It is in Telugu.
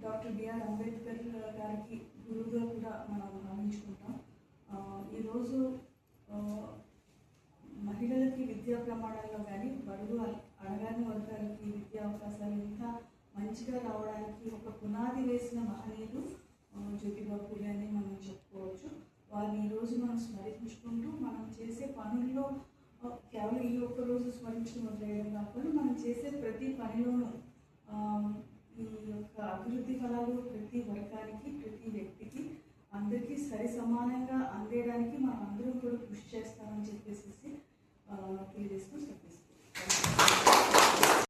డాక్టర్ బిఆర్ అంబేద్కర్ గారికి గురువుగా కూడా మనం భావించుకుంటాం. ఈరోజు మహిళలకి విద్యా ప్రమాణాల్లో కానీ బడుగు అణగారిన వర్గాలకి విద్యా అవకాశాలు ఇంకా మంచిగా రావడానికి ఒక పునాది వేసిన మహనీయులు జ్యోతిబా ఫూలే అని మనం చెప్పుకోవచ్చు. వారిని ఈరోజు మనం స్మరించుకుంటూ మనం చేసే పనుల్లో కేవలం ఈ ఒక్కరోజు స్మరించడం వదిలేయడం కాకుండా మనం చేసే ప్రతి పనిలోనూ ఈ యొక్క అభివృద్ధి ఫలాలు ప్రతి వర్గానికి ప్రతి వ్యక్తికి అందరికీ సరి సమానంగా అందేయడానికి మనం అందరం కూడా కృషి చేస్తామని చెప్పేసి తెలియజేస్తూ చెప్పేసి